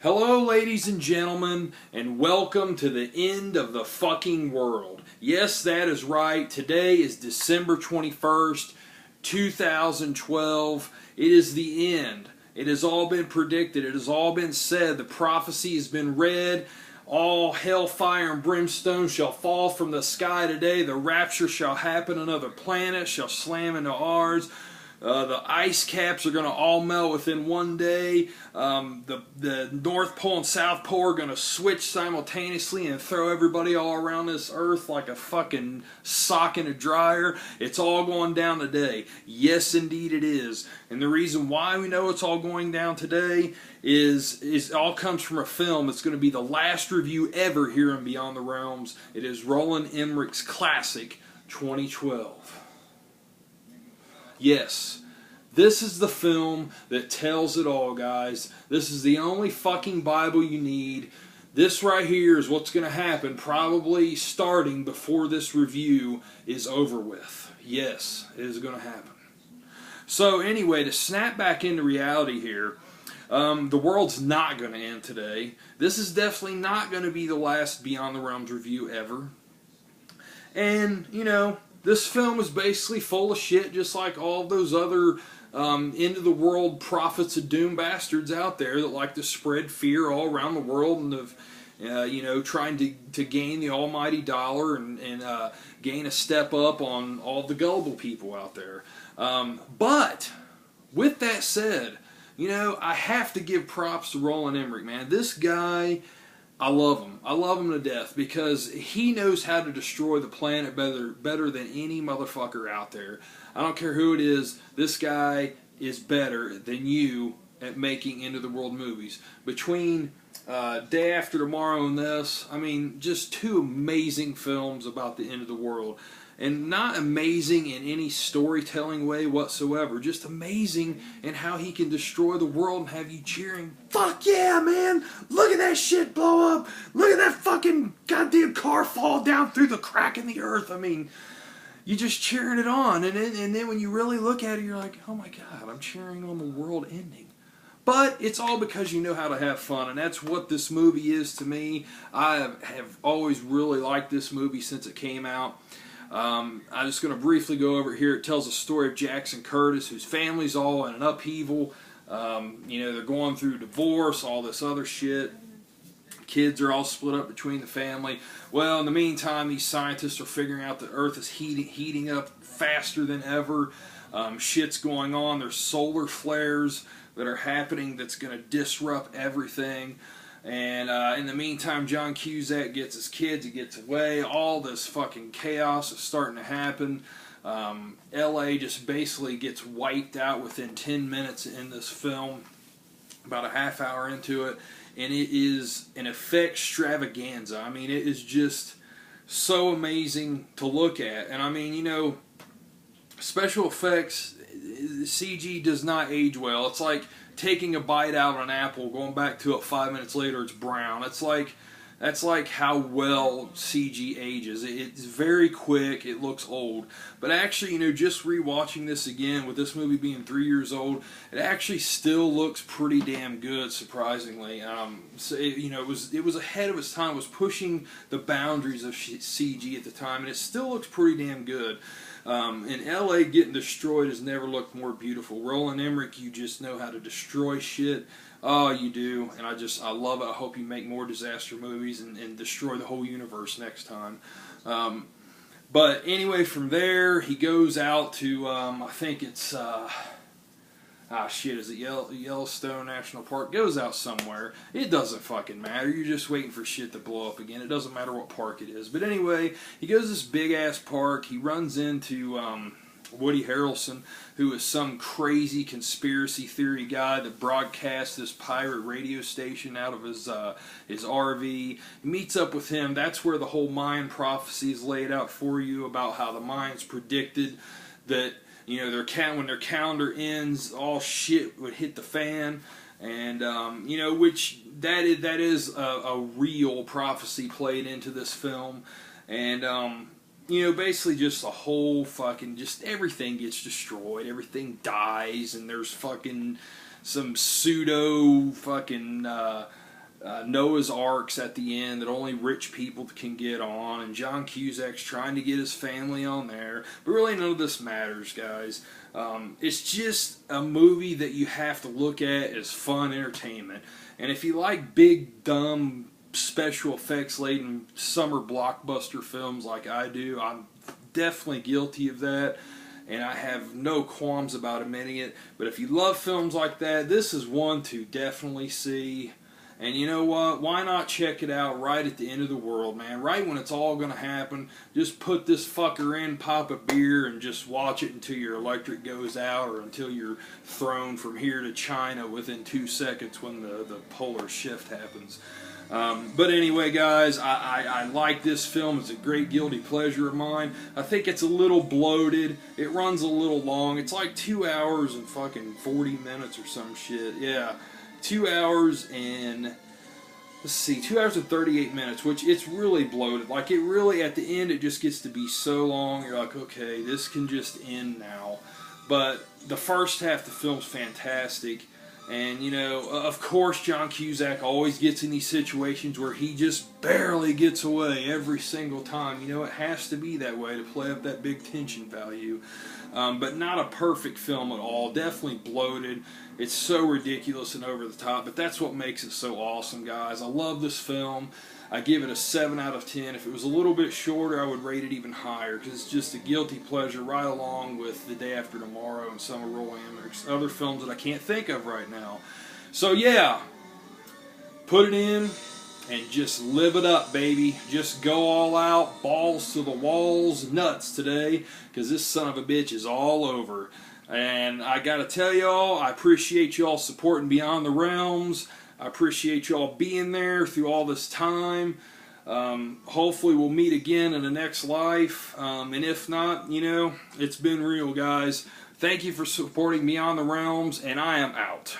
Hello, ladies and gentlemen, and welcome to the end of the fucking world. Yes, that is right. Today is December 21st, 2012. It is the end. It has all been predicted. It has all been said. The prophecy has been read. All hellfire and brimstone shall fall from the sky today. The rapture shall happen. Another planet shall slam into ours. The ice caps are going to all melt within one day. The North Pole and South Pole are going to switch simultaneously and throw everybody all around this earth like a fucking sock in a dryer. It's all going down today. Yes, indeed it is. And the reason why we know it's all going down today is it all comes from a film. It's going to be the last review ever here in Beyond the Realms. It is Roland Emmerich's classic, 2012. Yes, this is the film that tells it all, guys. This is the only fucking Bible you need. This right here is what's going to happen, probably starting before this review is over with. Yes, it is going to happen. So anyway, to snap back into reality here, the world's not going to end today. This is definitely not going to be the last Beyond the Realms review ever. And, you know, this film is basically full of shit, just like all those other end-of-the-world prophets of doom bastards out there that like to spread fear all around the world and of, trying to gain the almighty dollar and gain a step up on all the gullible people out there. But with that said, I have to give props to Roland Emmerich, man. This guy, I love him. I love him to death because he knows how to destroy the planet better than any motherfucker out there. I don't care who it is. This guy is better than you at making end-of-the-world movies. Between Day After Tomorrow and this, I mean, just two amazing films about the end of the world. And not amazing in any storytelling way whatsoever. Just amazing in how he can destroy the world and have you cheering, "Fuck yeah, man! Look at that shit blow up! Look at that fucking goddamn car fall down through the crack in the earth!" I mean, you just cheering it on. And then when you really look at it, you're like, oh my god, I'm cheering on the world ending. But it's all because you know how to have fun, and that's what this movie is to me. I have always really liked this movie since it came out. I'm just going to briefly go over it here. It tells a story of Jackson Curtis, whose family's all in an upheaval. They're going through divorce, all this other shit. Kids are all split up between the family. Well, in the meantime, these scientists are figuring out that Earth is heating up faster than ever. Shit's going on. There's solar flares that are happening that's going to disrupt everything. And in the meantime, John Cusack gets his kids, he gets away, all this fucking chaos is starting to happen. LA just basically gets wiped out within 10 minutes in this film, about a half hour into it, and it is an effect extravaganza. I mean, it is just so amazing to look at. And I mean, special effects, CG does not age well. It's like taking a bite out of an apple, going back to it 5 minutes later, it's brown. That's like how well CG ages. It's very quick. It looks old. But actually, just rewatching this again, with this movie being 3 years old, it actually still looks pretty damn good, surprisingly. It was ahead of its time. It was pushing the boundaries of CG at the time, and it still looks pretty damn good. And LA getting destroyed has never looked more beautiful. Roland Emmerich, you just know how to destroy shit. Oh, you do. And I love it. I hope you make more disaster movies and destroy the whole universe next time. But anyway, from there, he goes out to, I think it's, is it Yellowstone National Park? Goes out somewhere. It doesn't fucking matter. You're just waiting for shit to blow up again. It doesn't matter what park it is. But anyway, he goes to this big-ass park. He runs into Woody Harrelson, who is some crazy conspiracy theory guy that broadcasts this pirate radio station out of his RV. He meets up with him. That's where the whole Mayan prophecy is laid out for you about how the Mayans predicted that when their calendar ends, all shit would hit the fan, and which that is a real prophecy played into this film, and basically just the whole fucking, just everything gets destroyed, everything dies, and there's fucking some pseudo fucking Noah's Arks at the end that only rich people can get on, and John Cusack's trying to get his family on there. But really, none of this matters, guys. It's just a movie that you have to look at as fun entertainment. And if you like big, dumb, special effects laden summer blockbuster films like I do, I'm definitely guilty of that. And I have no qualms about admitting it. But if you love films like that, this is one to definitely see. And you know what? Why not check it out right at the end of the world, man? Right when it's all going to happen. Just put this fucker in, pop a beer, and just watch it until your electric goes out or until you're thrown from here to China within 2 seconds when the polar shift happens. But anyway, guys, I like this film. It's a great guilty pleasure of mine. I think it's a little bloated. It runs a little long. It's like 2 hours and fucking 40 minutes or some shit. Yeah. 2 hours and, let's see, 2 hours and 38 minutes, which it's really bloated. Like, it really, at the end, it just gets to be so long, you're like, okay, this can just end now. But the first half of the film's fantastic. And, you know, of course, John Cusack always gets in these situations where he just barely gets away every single time. You know, it has to be that way to play up that big tension value. But not a perfect film at all. Definitely bloated. It's so ridiculous and over the top, but that's what makes it so awesome, guys. I love this film. I give it a 7 out of 10. If it was a little bit shorter, I would rate it even higher, because it's just a guilty pleasure right along with The Day After Tomorrow and some of Roland Emmerich's other films that I can't think of right now. So yeah, put it in and just live it up, baby. Just go all out, balls to the walls, nuts today, because this son of a bitch is all over. And I gotta tell y'all, I appreciate y'all supporting Beyond the Realms. I appreciate y'all being there through all this time. Hopefully we'll meet again in the next life. And if not, you know, it's been real, guys. Thank you for supporting Beyond the Realms, and I am out.